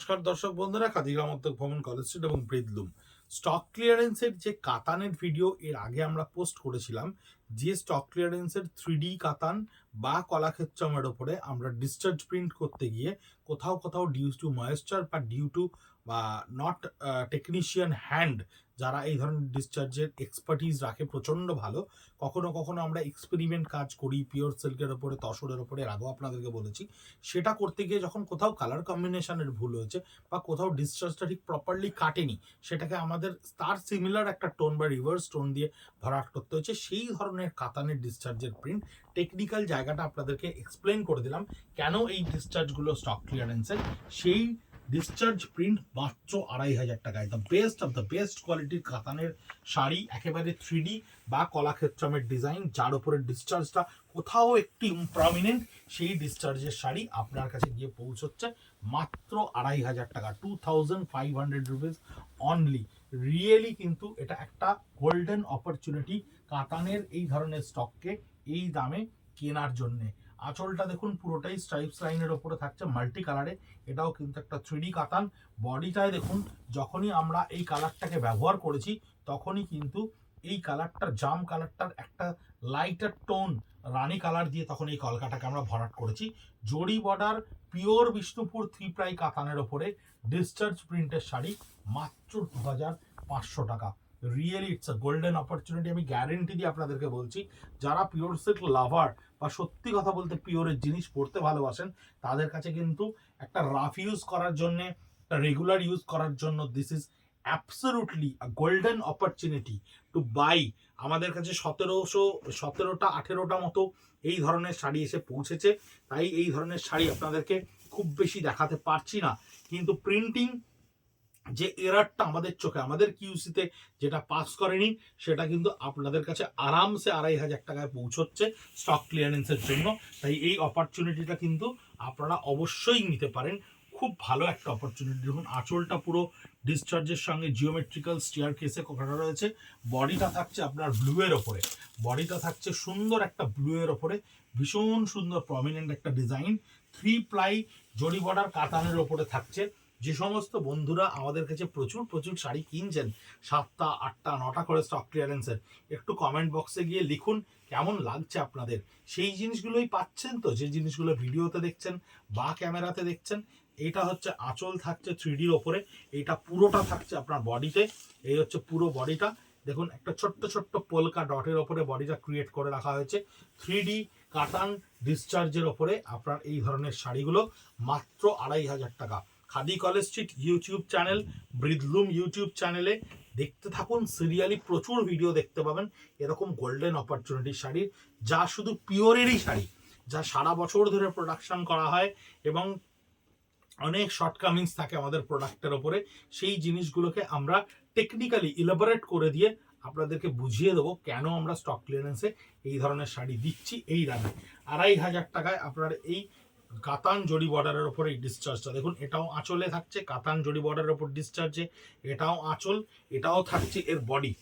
নমস্কার দর্শক বন্ধুরা, খাদিগ্রাম উদ্যোগ ভবন, কলেজ স্ট্রিট এবং ব্রিদলুম স্টক ক্লিয়ারেন্সের যে কাতানের ভিডিও এর আগে আমরা পোস্ট করেছিলাম, যে স্টক ক্লিয়ারেন্সের 3D কাতান বা কলাক্ষেত্রমের ওপরে আমরা ডিসচার্জ প্রিন্ট করতে গিয়ে কোথাও কোথাও ডিউ টু ময়েশ্চার বা ডিউ টু বা নট টেকনিশিয়ান হ্যান্ড, যারা এই ধরনের ডিসচার্জের এক্সপার্টিস রাখে প্রচণ্ড ভালো, কখনো কখনো আমরা এক্সপেরিমেন্ট কাজ করি পিওর সিল্কের ওপরে, তসরের ওপরে, এর আগেও আপনাদেরকে বলেছি। সেটা করতে গিয়ে যখন কোথাও কালার কম্বিনেশনের ভুল হয়েছে বা কোথাও ডিসচার্জটা ঠিক প্রপারলি কাটেনি, সেটাকে আমাদের তার সিমিলার একটা টোন বা রিভার্স টোন দিয়ে ভরাট করতে হয়েছে। সেই ধরনের কাতানের ডিসচার্জের প্রিন্ট টেকনিক্যাল জায়গাটা আপনাদেরকে এক্সপ্লেন করে দিলাম, কেন এই ডিসচার্জগুলো স্টক ক্লিয়ারেন্সের। সেই ডিসচার্জ প্রিন্ট মাত্র 2,500 টাকায়, the best of the best কোয়ালিটির কাতানের শাড়ি, একেবারে 3D বা কলাক্ষেত্রমের ডিজাইন, যার উপরে ডিসচার্জটা কোথাও একটি প্রমিনেন্ট, সেই ডিসচার্জের শাড়ি আপনার কাছে গিয়ে পৌঁছচ্ছে মাত্র 2,500 টাকা, 2,500 রুপিস অনলি। রিয়েলি কিন্তু এটা একটা গোল্ডেন অপরচুনিটি কাতানের এই ধরনের স্টককে এই দামে কেনার জন্যে। আঁচলটা দেখুন পুরোটাই স্ট্রাইপস লাইনের ওপরে থাকছে মাল্টি কালারে, এটাও কিন্তু একটা 3D কাতান। বডিটায় দেখুন, যখনই আমরা এই কালারটাকে ব্যবহার করেছি তখনই কিন্তু এই কালারটার জাম কালারটার একটা লাইটার টোন রানী কালার দিয়ে তখন এই কলকাটাকে আমরা ভরাট করেছি। জড়ি বর্ডার পিওর বিষ্ণুপুর 3 প্লাই কাতানের ওপরে ডিসচার্জ প্রিন্টের শাড়ি মাত্র 2,500 টাকা। Really it's a golden opportunity, আমি গ্যারেন্টি দিয়ে আপনাদেরকে বলছি। যারা পিওর সিল্ক লাভার বা সত্যি কথা বলতে পিওরের জিনিস পড়তে ভালোবাসেন, তাদের কাছে কিন্তু একটা রাফ ইউজ করার জন্য, একটা রেগুলার ইউজ করার জন্য this is absolutely a golden opportunity to buy. আমাদের কাছে 17টা মতো এই ধরনের শাড়ি এসে পৌঁছেছে, তাই এই ধরনের শাড়ি আপনাদেরকে খুব বেশি দেখাতে পারছি না, কিন্তু প্রিন্টিং যে এরারটা আমাদের চোখে, আমাদের কিউসিতে যেটা পাস করেনি, সেটা কিন্তু আপনাদের কাছে আরামসে 2,500 টাকায় পৌঁছচ্ছে স্টক ক্লিয়ারেন্সের জন্য। তাই এই অপরচুনিটিটা কিন্তু আপনারা অবশ্যই নিতে পারেন, খুব ভালো একটা অপরচুনিটি। দেখুন আঁচলটা পুরো ডিসচার্জের সঙ্গে জিওমেট্রিক্যাল স্টিয়ার কেসে করা রয়েছে। বডিটা থাকছে আপনার ব্লুয়ের ওপরে, বডিটা থাকছে সুন্দর একটা ব্লুয়ের ওপরে, ভীষণ সুন্দর প্রমিনেন্ট একটা ডিজাইন। 3 প্লাই জরি বর্ডার কাতানের ওপরে থাকছে। যে সমস্ত বন্ধুরা আমাদের কাছে প্রচুর প্রচুর শাড়ি কিনছেন, 7টা 8টা 9টা করে স্টক ক্লিয়ারেন্সের, একটু কমেন্ট বক্সে গিয়ে লিখুন কেমন লাগছে আপনাদের। সেই জিনিসগুলোই পাচ্ছেন তো, যে জিনিসগুলো ভিডিওতে দেখছেন বা ক্যামেরাতে দেখছেন। এটা হচ্ছে আঁচল থাকছে 3Dর ওপরে, এটা পুরোটা থাকছে আপনার বডিতে। এই হচ্ছে পুরো বডিটা, দেখুন একটা ছোট্ট ছোট্ট পোলকা ডটের ওপরে বডিটা ক্রিয়েট করে রাখা হয়েছে। 3D কাতান ডিসচার্জের ওপরে আপনার এই ধরনের শাড়িগুলো মাত্র 2,500 টাকা। Khadi college street YouTube channel, ব্রিদলুম ইউটিউব চ্যানেলে দেখতে থাকুন সিরিয়ালি, প্রচুর ভিডিও দেখতে পাবেন এরকম গোল্ডেন অপরচুনিটি শাড়ির, যা শুধু পিওরেরই শাড়ি, যা সারা বছর ধরে প্রোডাকশন করা হয় এবং অনেক শর্টকামিংস থাকে আমাদের প্রোডাক্টের ওপরে। সেই জিনিসগুলোকে আমরা টেকনিক্যালি ইলাবোরেট করে দিয়ে আপনাদেরকে বুঝিয়ে দেবো কেন আমরা স্টক ক্লিয়ারেন্সে এই ধরনের শাড়ি দিচ্ছি এই দামে। 2,500 টাকায় আপনার এই কাতান জরি বর্ডারের ওপর এই ডিসচার্জটা দেখুন, এটাও আঁচলে থাকছে কাতান জরি বর্ডারের ওপর ডিসচার্জে, এটাও আঁচল, এটাও থাকছে এর বডি।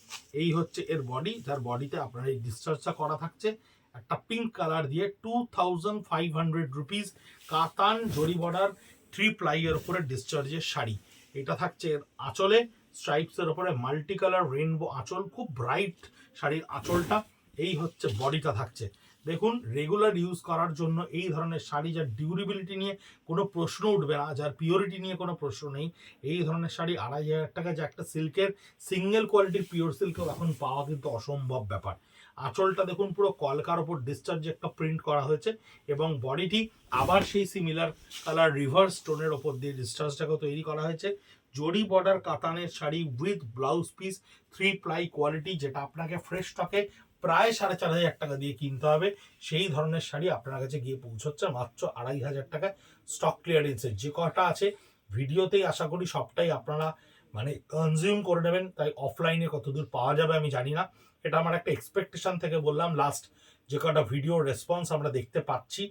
এই হচ্ছে এর বডি, যার বডিতে আপনার এই ডিসচার্জটা করা থাকছে একটা পিঙ্ক কালার দিয়ে। 2,500 রুপিস কাতান জরি বর্ডার 3 প্লাইয়ের ওপরে ডিসচার্জের শাড়ি। এটা থাকছে এর আঁচলে, স্ট্রাইপসের ওপরে মাল্টি কালার রেইনবো আঁচল, খুব ব্রাইট শাড়ির আঁচলটা। এই হচ্ছে বডিটা থাকছে। দেখুন রেগুলার ইউজ করার জন্য এই ধরনের শাড়ি, যার ডিউরেবিলিটি নিয়ে কোনো প্রশ্ন উঠবে না, যার পিওরিটি নিয়ে কোনো প্রশ্ন নেই, এই ধরনের শাড়ি 2,500 টাকা, যে একটা সিল্কের সিঙ্গেল কোয়ালিটির পিওর সিল্কও এখন পাওয়া কিন্তু অসম্ভব ব্যাপার। আঁচলটা দেখুন পুরো কলকার ওপর ডিসচার্জে একটা প্রিন্ট করা হয়েছে এবং বডিটি আবার সেই সিমিলার কালার রিভার্স টোনের ওপর দিয়ে ডিসচার্জটাকে তৈরি করা হয়েছে। জরি বর্ডার কাতানের sari with blouse piece 3 ply quality, যেটা আপনাকে ফ্রেশ স্টকে প্রায় 4,500 টাকা দিয়ে কিনতে হবে। সেই ধরনের শাড়ি আপনার কাছে গিয়ে পৌঁছচ্ছে মাত্র 2,500 টাকায় স্টক ক্লিয়ারেন্সের। যে কটা আছে ভিডিওতেই আশা করি সবটাই আপনারা মানে কনজিউম করে নেবেন, তাই অফলাইনে কতদূর পাওয়া যাবে আমি জানি না, এটা আমার একটা এক্সপেকটেশন থেকে বললাম। লাস্ট যে কটা ভিডিও রেসপন্স আমরা দেখতে পাচ্ছি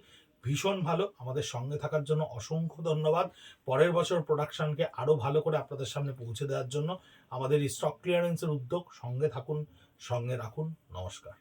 ভীষণ ভালো, আমাদের সঙ্গে থাকার জন্য অসংখ্য ধন্যবাদ। পরের বছর প্রোডাকশনকে আরও ভালো করে আপনাদের সামনে পৌঁছে দেওয়ার জন্য আমাদের এই স্টক ক্লিয়ারেন্সের উদ্যোগ, সঙ্গে থাকুন, সঙ্গে রাখুন। নমস্কার।